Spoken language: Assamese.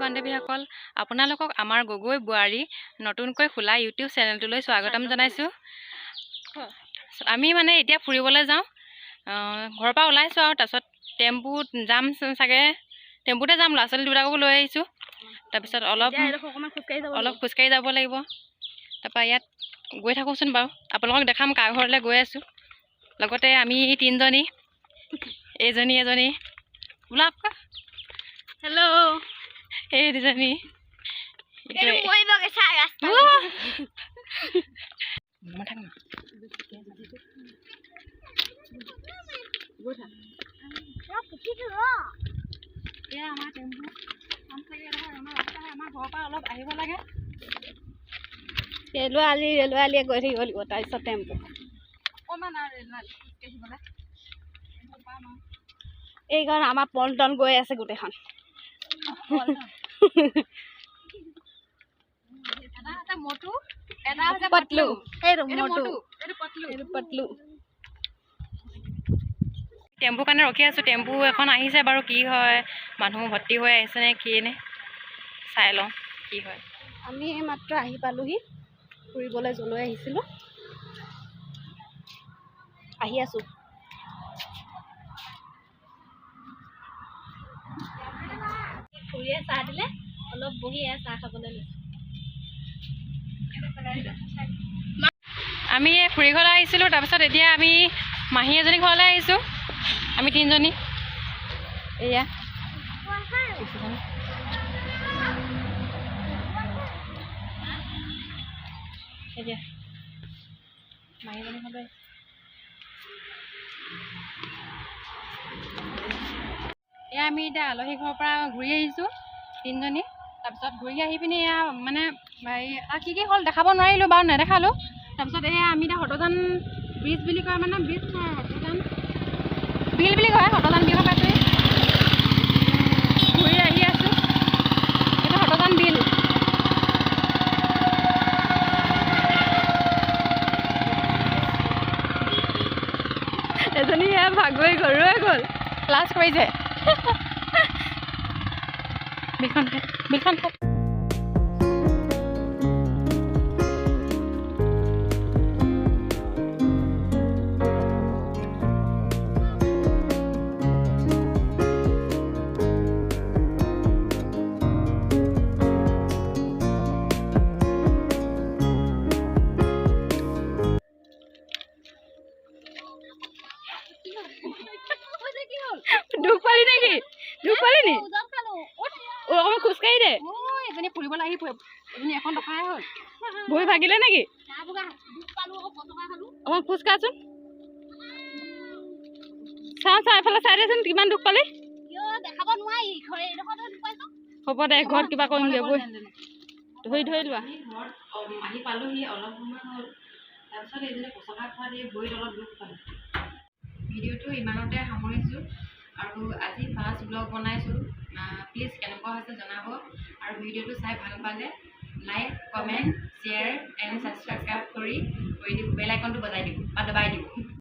বান্ধৱীসকল, আপোনালোকক আমাৰ গগৈ বোৱাৰী নতুনকৈ খোলা ইউটিউব চেনেলটোলৈ স্বাগতম জনাইছোঁ। আমি মানে এতিয়া ফুৰিবলৈ যাওঁ, ঘৰৰ পৰা ওলাইছোঁ আৰু তাৰপিছত টেম্পুত যাম চাগে, টেম্পুতে যাম, ল'ৰা ছোৱালী দুটাকো লৈ আহিছোঁ। তাৰপিছত অলপ খোজকাঢ়ি যাব লাগিব। তাৰপৰা ইয়াত গৈ থাকোঁচোন বাৰু, আপোনালোকক দেখাম কাৰ ঘৰলৈ গৈ আছোঁ। লগতে আমি তিনিজনী, এজনী ওলাওক, হেল্ল' এই দুজনী আমাৰ টেম্পু আমাৰ ঘৰৰ পৰা অলপ আহিব লাগে। ৰেলৱে আলিয়ে গৈ থাকিব লাগিব, তাৰপিছত টেম্পু অকণমান আৰু ৰেলৱে আলি খোজকাঢ়িবলৈ এইখন আমাৰ পল্টন গৈ আছে গোটেইখন। টেম্পু কাৰণে ৰখি আছোঁ। টেম্পু এখন আহিছে বাৰু, কি হয়, মানুহ ভৰ্তি হৈ আহিছে নে কি নে চাই লওঁ কি হয়। আমি মাত্ৰ আহি পালোহি, ফুৰিবলৈ যলৈ আহিছিলোঁ, আহি আছোঁ। খুৰীয়ে চাহ দিলে, অলপ বহি চাহ খাবলৈ লৈছোঁ। আমি খুৰী ঘৰলৈ আহিছিলোঁ, তাৰপিছত এতিয়া আমি মাহী এজনী ঘৰলৈ আহিছোঁ। আমি তিনিজনী এয়া এতিয়া মাহীজনী ঘৰলৈ এয়া আমি এতিয়া আলহী ঘৰৰ পৰা ঘূৰি আহিছোঁ তিনিজনী। তাৰপিছত ঘূৰি আহি পিনি এয়া মানে কি হ'ল দেখাব নোৱাৰিলোঁ বাৰু, নেদেখালোঁ। তাৰপিছত এয়া আমি এতিয়া হতজান ব্ৰিজ বুলি কয়, মানে ব্ৰিজ নহয়, হতজান বিল বুলি কয়, হতজান বিল পাইছোঁ। ঘূৰি আহি আছোঁ, এইটো হতজান বিল। এজনী এয়া ভাগৰি গ'ল, ৰৈ গ'ল, লাজ কৰিছে। বিলখন দুখ পালি নেকি? দুখ পালি নি? অকণমান খোজকাঢ়ি দে। এজনী ফুৰিবলৈ আহি এজনী এখন টকাই হ'ল, ভৰি ভাগিলে নেকি? অকণমান খোজ কাঢ়চোন, চাওঁ এফালে চাই দেচোন কিমান দুখ পালি। হ'ব দে, ঘৰত কিবা কৰিমগৈ, বৈ ধৰি লোৱা। আহি পালোহি, অলপ সময় হ'ল। তাৰপিছত এইজনী পচলা খোৱা দি ভৰিত অলপ দুখ পালোঁ। ভিডিঅ'টো ইমানতে সামৰিছোঁ, আৰু আজি ফাৰ্ষ্ট ব্লগ বনাইছোঁ। প্লিজ কেনেকুৱা হৈছে জনাব, আৰু ভিডিঅ'টো চাই ভাল পালে like, comment, share and subscribe কৰি দিব, বেল আইকনটো বজাই দিব বা দবাই দিব।